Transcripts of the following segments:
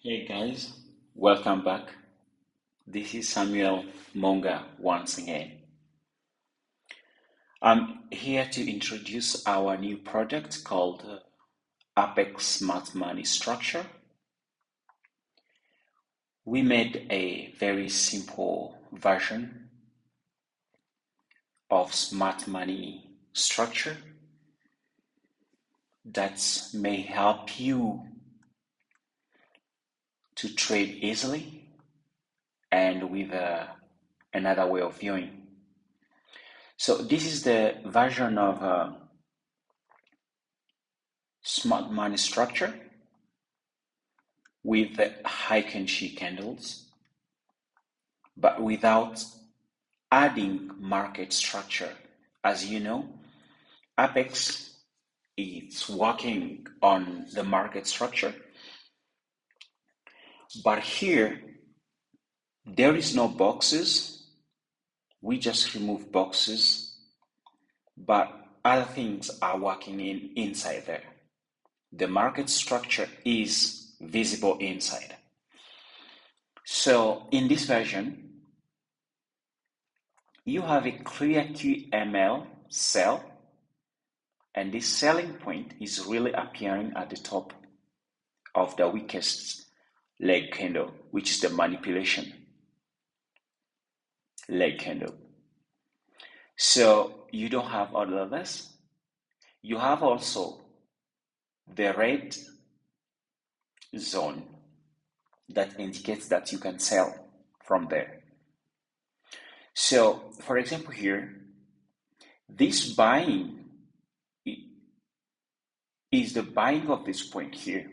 Hey guys, welcome back. This is Samuel Monga once again. I'm here to introduce our new project called ApexSmartMoneyStructure. We made a very simple version of smart money structure that may help you to trade easily and with another way of viewing. So this is the version of smart money structure with the high-and-she candles, but without adding market structure. As you know, Apex is working on the market structure, but here there is no boxes. We just remove boxes, but other things are working inside there. The market structure is visible inside. So in this version, you have a clear QML cell, and this selling point is really appearing at the top of the weakest leg candle, which is the manipulation leg candle. So you don't have all of this. You have also the red zone that indicates that you can sell from there. So for example here, this buying is the buying of this point here,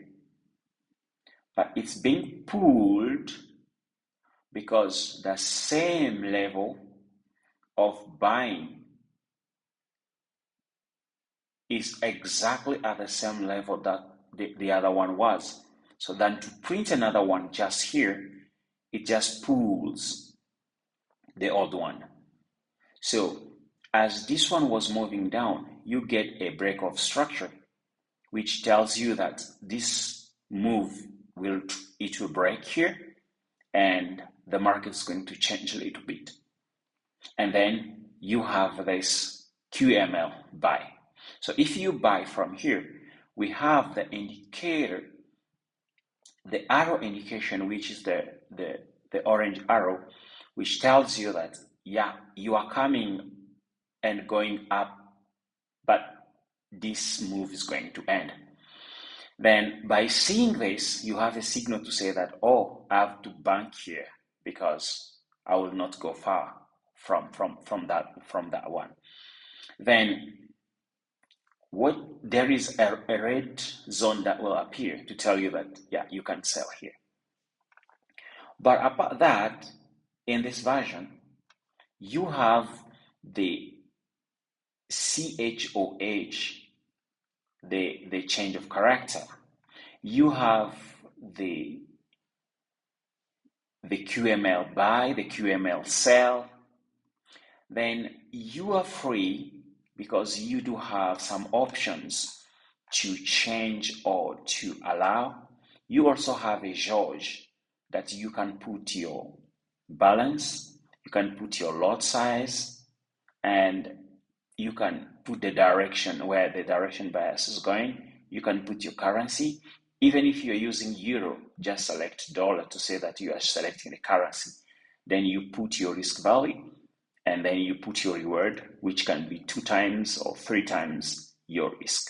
but it's being pulled because the same level of buying is exactly at the same level that the other one was. So then to print another one just here, it just pulls the old one. So as this one was moving down, you get a break of structure, which tells you that this move will break here and the market is going to change a little bit. And then you have this QML buy. So if you buy from here, we have the indicator, the arrow indication, which is the orange arrow, which tells you that, yeah, you are coming and going up, but this move is going to end. Then by seeing this, you have a signal to say that, oh, I have to bank here because I will not go far from that one. Then there is a red zone that will appear to tell you that, yeah, you can sell here. But apart that, in this version, you have the CHoCh, the change of character. You have the QML buy, the QML sell. Then you are free because you do have some options to change or to allow. You also have a ChoCh that you can put your balance, you can put your lot size, and you can put the direction where the direction bias is going. You can put your currency. Even if you're using euro, just select dollar to say that you are selecting the currency. Then you put your risk value, and then you put your reward, which can be 2 times or 3 times your risk.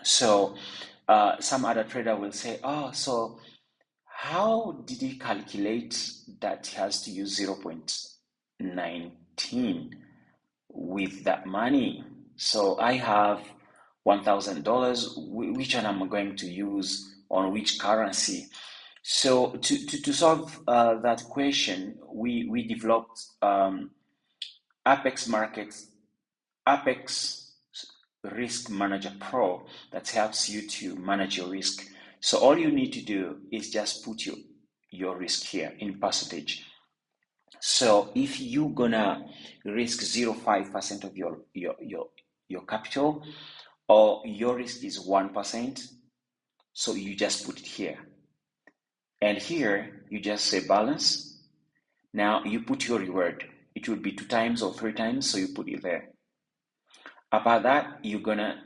So some other trader will say, oh, so how did he calculate that he has to use 0.19 with that money? So I have $1,000, which one am I going to use on which currency? So to solve that question, we developed Apex Risk Manager Pro that helps you to manage your risk. So all you need to do is just put your risk here in percentage. So if you're gonna risk 0.5% of your capital, or your risk is 1%, so you just put it here. And here you just say balance. Now you put your reward. It will be 2 times or 3 times, so you put it there. About that, you're gonna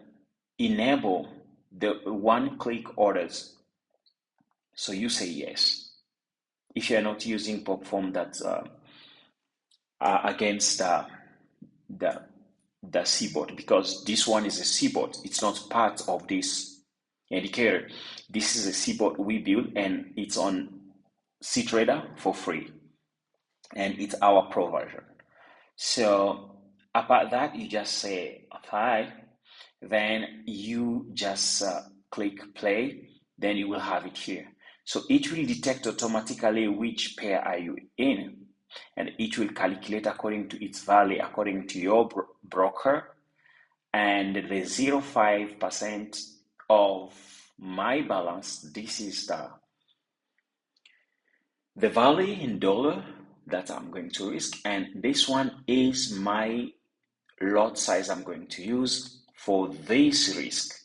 enable the one-click orders. So you say yes. If you're not using pop form, that's against the cBot, because this one is a cBot. It's not part of this indicator. This is a cBot we built, and it's on cTrader for free, and it's our pro version. So about that, you just say apply, then you just click play, then you will have it here. So it will detect automatically which pair are you in, and it will calculate according to its value, according to your broker, and the 0.5% of my balance. This is the value in dollar that I'm going to risk, and this one is my lot size I'm going to use for this risk.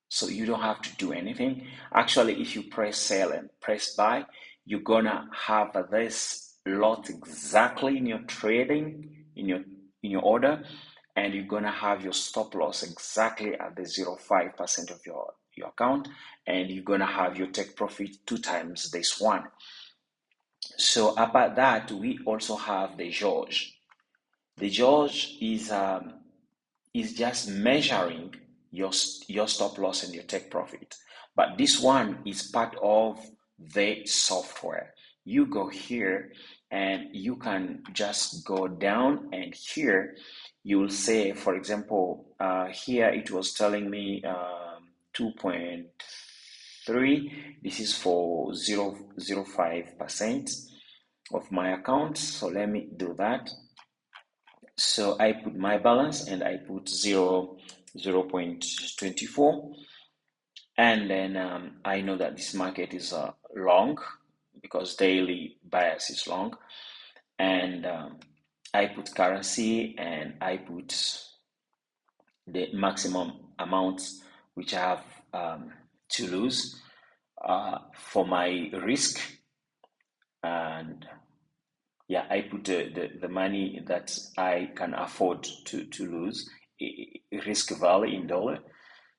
So you don't have to do anything. Actually, if you press sell and press buy, you're gonna have this lot exactly in your trading, in your order, and you're gonna have your stop loss exactly at the 0.5% of your account, and you're gonna have your take profit 2 times this one. So about that, we also have the CHoCH. The CHoCH is just measuring your stop loss and your take profit. But this one is part of the software. You go here and you can just go down, and here you will say, for example, here it was telling me 2.3. This is for 0.05% of my account. So let me do that. So I put my balance and I put 0.24, and then I know that this market is long because daily bias is long, and I put currency and I put the maximum amounts which I have to lose for my risk, and yeah, I put the money that I can afford to lose, risk value in dollar.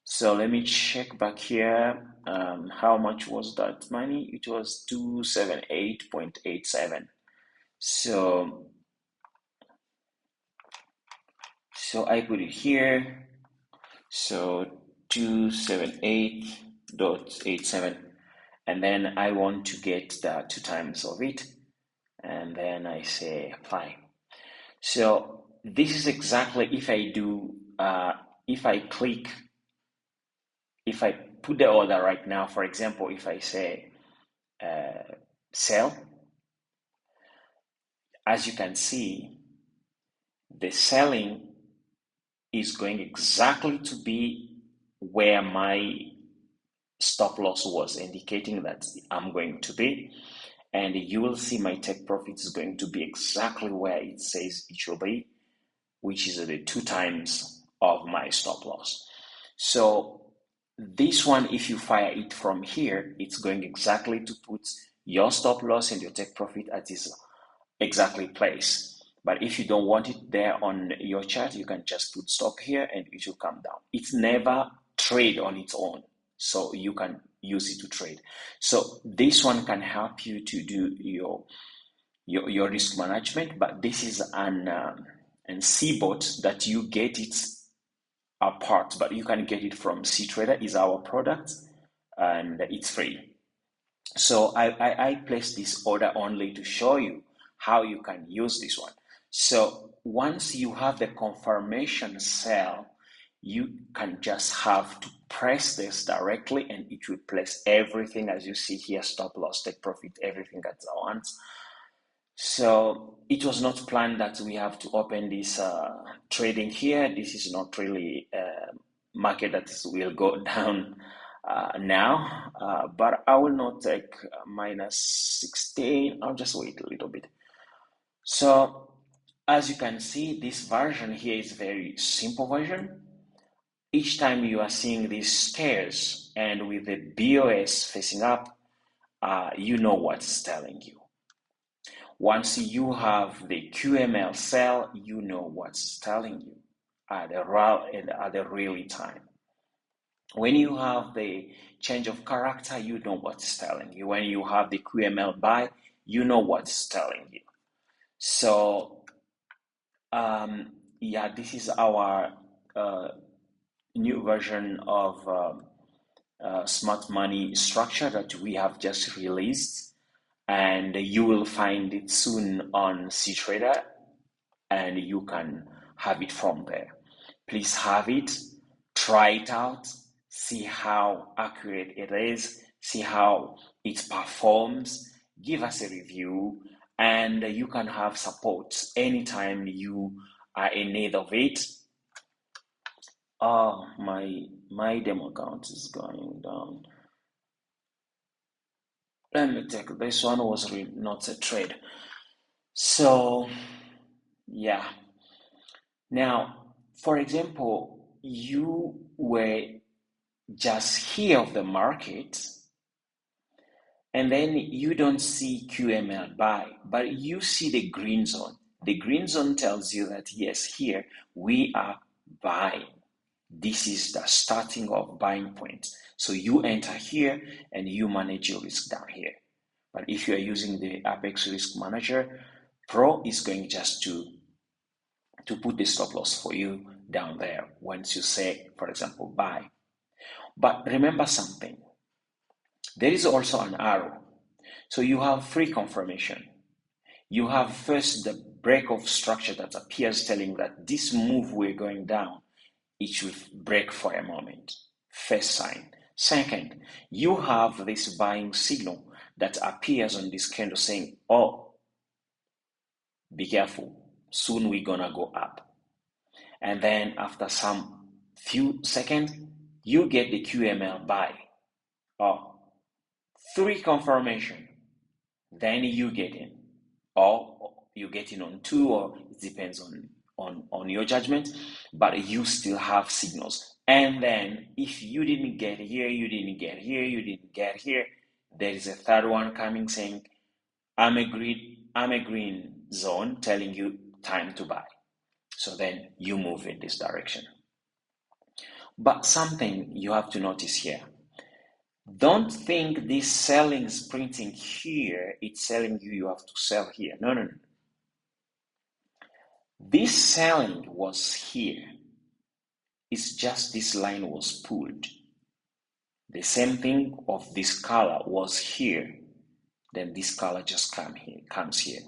So let me check back here. How much was that money? It was 278.87. So I put it here. So 278.87, and then I want to get the 2 times of it, and then I say apply. So this is exactly if I do, if I put the order right now, for example, if I say sell, as you can see, the selling is going exactly to be where my stop loss was, indicating that I'm going to be. And you will see my take profit is going to be exactly where it says it should be, which is the 2 times of my stop loss. So this one, if you fire it from here, it's going exactly to put your stop loss and your take profit at this exactly place. But if you don't want it there on your chart, you can just put stop here and it will come down. It's never trade on its own, so you can use it to trade. So this one can help you to do your risk management, but this is an cBot that you get it apart, but you can get it from cTrader, is our product, and it's free. So I placed this order only to show you how you can use this one. So once you have the confirmation sell, you can just have to press this directly and it will place everything as you see here, stop loss, take profit, everything at once. So it was not planned that we have to open this trading here. This is not really a market that will go down now, but I will not take minus 16. I'll just wait a little bit. So as you can see, this version here is very simple version. Each time you are seeing these stairs and with the BOS facing up, you know what it's telling you. Once you have the QML cell, you know what's telling you at the real time. When you have the change of character, you know what's telling you. When you have the QML by, you know what's telling you. So yeah, this is our new version of smart money structure that we have just released, and you will find it soon on cTrader, and you can have it from there. Please have it, try it out, see how accurate it is, see how it performs, give us a review, and you can have support anytime you are in need of it. Oh, my demo account is going down. Let me take this one. Was not a trade. So yeah. Now, for example, you were just here of the market, and then you don't see QML buy, but you see the green zone. The green zone tells you that yes, here we are buying. This is the starting of buying point. So you enter here and you manage your risk down here. But if you are using the Apex Risk Manager Pro, is going just to put the stop loss for you down there once you say, for example, buy. But remember something, there is also an arrow. So you have free confirmation. You have first the break of structure that appears telling that this move we're going down, it should break for a moment. First sign. Second, you have this buying signal that appears on this candle saying, oh, be careful, soon we're gonna go up. And then after some few seconds, you get the QML buy. Oh, three confirmation. Then you get in. Or you get in on two, or it depends on your judgment, but you still have signals. And then if you didn't get here, you didn't get here, you didn't get here, there is a third one coming saying, I'm a green zone telling you time to buy. So then you move in this direction. But something you have to notice here. Don't think this selling is printing here, it's telling you you have to sell here. No, no, no. This selling was here. It's just this line was pulled. The same thing of this color was here. Then this color just comes here.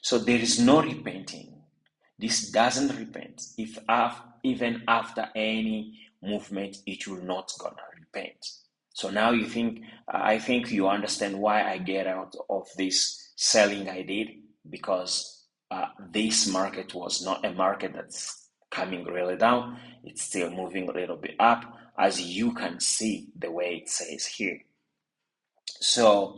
So there is no repainting. This doesn't repaint. If even after any movement, it will not gonna repaint. So now you think, I think you understand why I get out of this selling I did, because this market was not a market that's coming really down. It's still moving a little bit up, as you can see the way it says here. So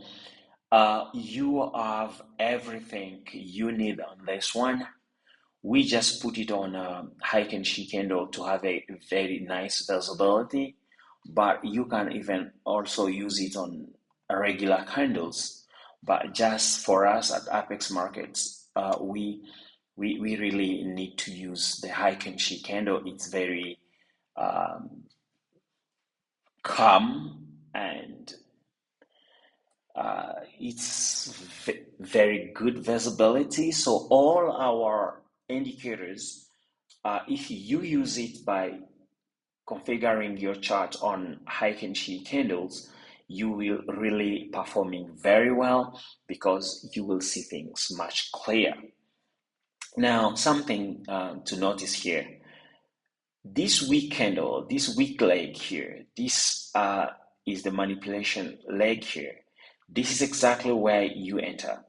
you have everything you need on this one. We just put it on a hike and she candle to have a very nice visibility, but you can even also use it on regular candles. But just for us at Apex Markets, we really need to use the hike and she candle. It's very calm, and it's very good visibility. So all our indicators, if you use it by configuring your chart on hike and she candles, you will really performing very well, because you will see things much clearer. Now, something to notice here, this wick candle, this wick leg here, this is the manipulation leg here. This is exactly where you enter.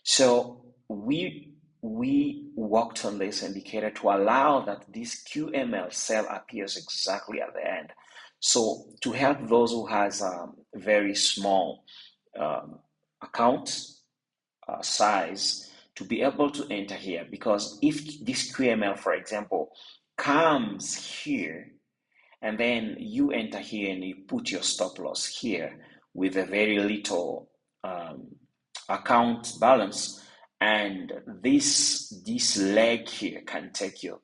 So we worked on this indicator to allow that this QML cell appears exactly at the end. So to help those who has very small account size to be able to enter here, because if this QML, for example, comes here, and then you enter here and you put your stop loss here with a very little account balance, and this leg here can take your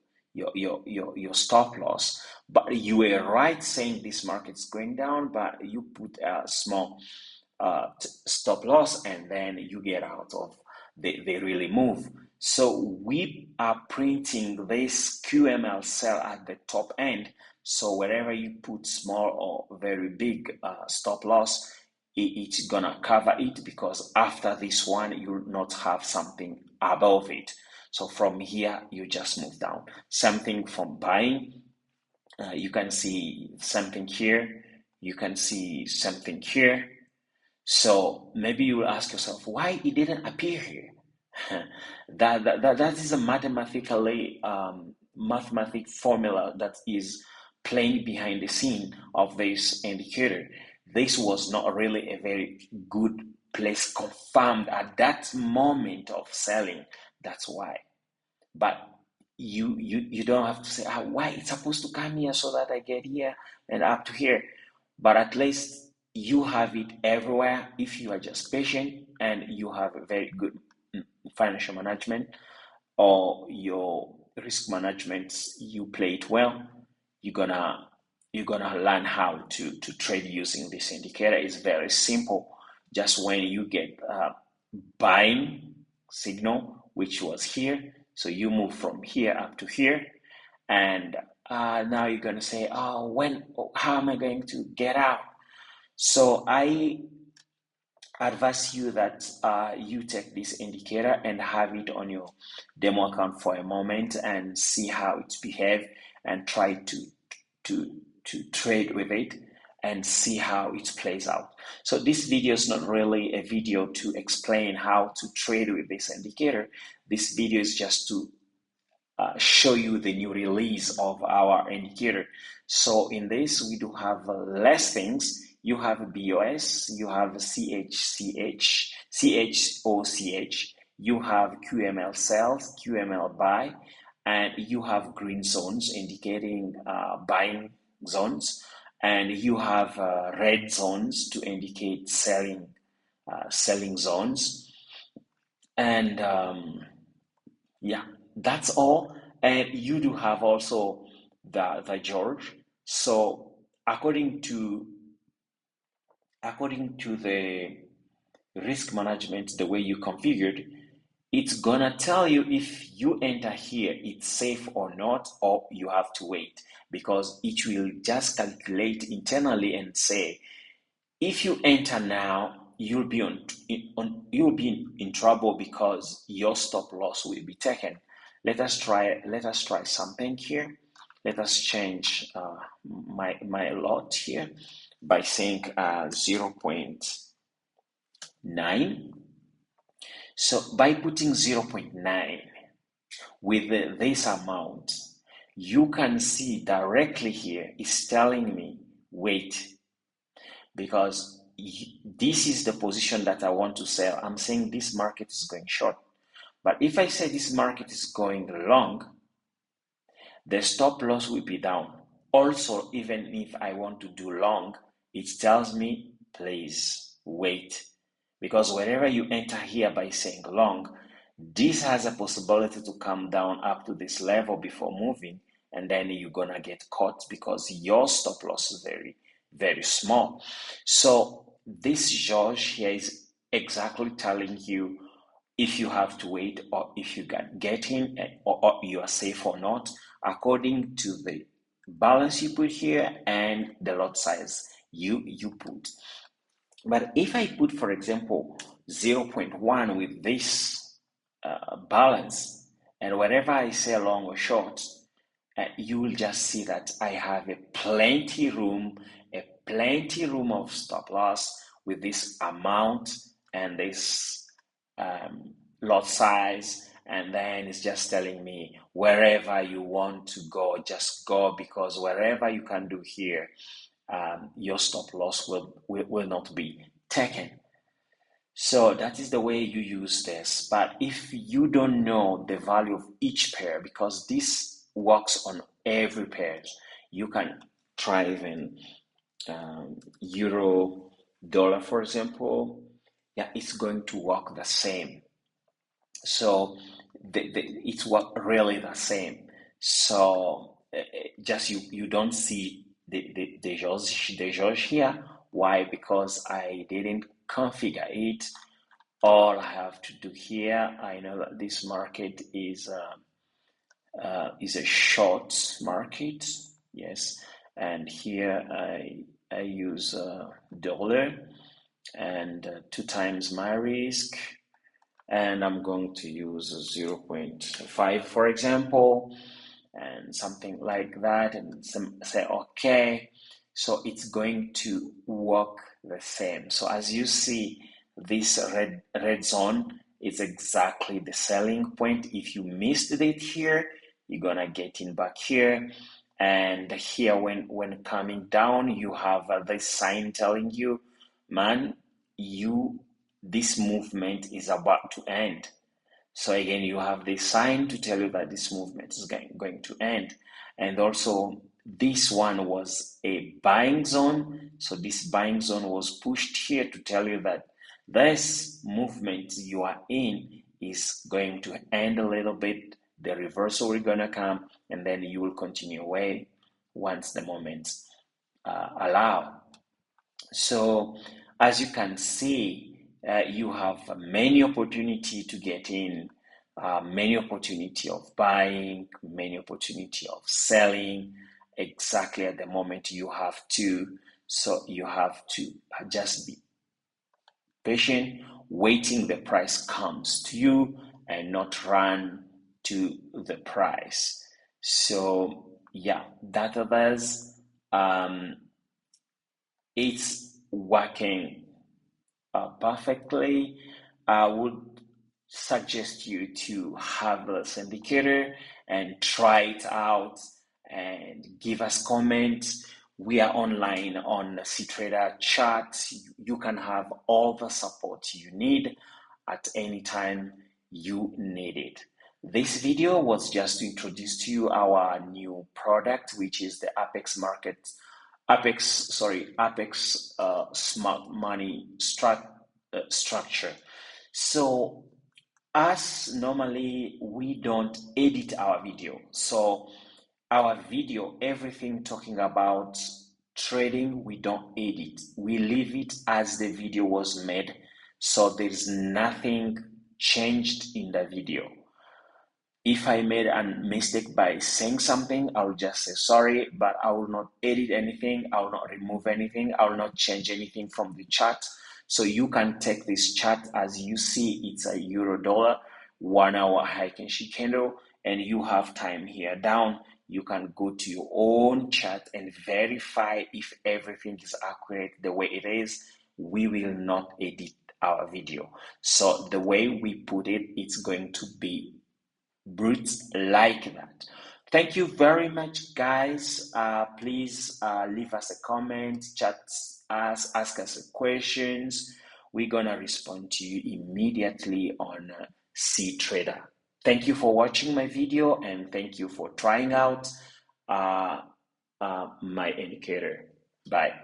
stop loss. But you were right saying this market's going down, but you put a small stop loss, and then you get out of they really move. So we are printing this QML cell at the top end. So wherever you put small or very big stop loss, it's gonna cover it, because after this one you will not have something above it. So from here you just move down. Something from buying, you can see something here, you can see something here. So maybe you will ask yourself why it didn't appear here. That is a mathematic formula that is playing behind the scene of this indicator. This was not really a very good place confirmed at that moment of selling. That's why. But you don't have to say, why it's supposed to come here so that I get here and up to here. But at least you have it everywhere if you are just patient and you have a very good financial management, or your risk management, you play it well. You're gonna learn how to trade using this indicator. It's very simple. Just when you get buying signal, which was here, so you move from here up to here, and now you're gonna say, how am I going to get out? So I advise you that you take this indicator and have it on your demo account for a moment and see how it behaves, and try to trade with it and see how it plays out. So this video is not really a video to explain how to trade with this indicator. This video is just to show you the new release of our indicator. So in this, we do have less things. You have BOS, you have CHCH, CHOCH, you have QML cells, QML buy, and you have green zones indicating buying zones, and you have red zones to indicate selling zones. And yeah, that's all. And you do have also the George. So according to the risk management, the way you configured, it's gonna tell you if you enter here, it's safe or not, or you have to wait, because it will just calculate internally and say, if you enter now, you'll be in trouble because your stop loss will be taken. Let us try something here. Let us change my lot here by saying 0.9. So by putting 0.9 with this amount, you can see directly here it's telling me wait, because this is the position that I want to sell. I'm saying this market is going short. But if I say this market is going long, the stop loss will be down. Also, even if I want to do long, it tells me, please wait. Because wherever you enter here by saying long, this has a possibility to come down up to this level before moving, and then you're gonna get caught because your stop loss is very, very small. So this George here is exactly telling you if you have to wait, or if you can get in, or you are safe or not, according to the balance you put here and the lot size you put. But if I put, for example, 0.1 with this balance, and whenever I say long or short, you will just see that I have a plenty room of stop loss with this amount and this lot size, and then it's just telling me wherever you want to go, just go, because wherever you can do here, your stop loss will not be taken. So that is the way you use this. But if you don't know the value of each pair, because this works on every pair, you can try even euro, dollar, for example. yeah, it's going to work the same. So it's what really the same. So just you don't see the George here. Why? Because I didn't configure it. All I have to do here, I know that this market is a short market, yes, and here I use dollar and 2 times my risk, and I'm going to use 0.5 for example, and something like that, and say okay. So it's going to work the same. So as you see, this red zone is exactly the selling point. If you missed it here, you're gonna get in back here, and here when coming down, you have this sign telling you, man, this movement is about to end. So again, you have this sign to tell you that this movement is going to end. And also, this one was a buying zone. So this buying zone was pushed here to tell you that this movement you are in is going to end a little bit. The reversal is going to come, and then you will continue away once the moments allow. So as you can see, you have many opportunity to get in, many opportunity of buying, many opportunity of selling. Exactly at the moment you have to. So you have to just be patient, waiting the price comes to you and not run to the price. So yeah, that others, it's working perfectly. I would suggest you to have this indicator and try it out and give us comments. We are online on cTrader chat. You can have all the support you need at any time you need it. This video was just to introduce to you our new product, which is the Apex Smart Money Structure. So as normally we don't edit our video. So our video, everything talking about trading, we don't edit. We leave it as the video was made. So there's nothing changed in the video. If I made a mistake by saying something, I'll just say sorry, but I will not edit anything. I will not remove anything. I will not change anything from the chart. So you can take this chart as you see, it's a euro dollar, 1 hour high and sheet candle, and you have time here down. You can go to your own chart and verify if everything is accurate the way it is. We will not edit our video. So the way we put it, it's going to be brutes like that. Thank you very much, guys. Please leave us a comment, chat us, ask us questions. We're gonna respond to you immediately on cTrader. Thank you for watching my video, and thank you for trying out my indicator. Bye.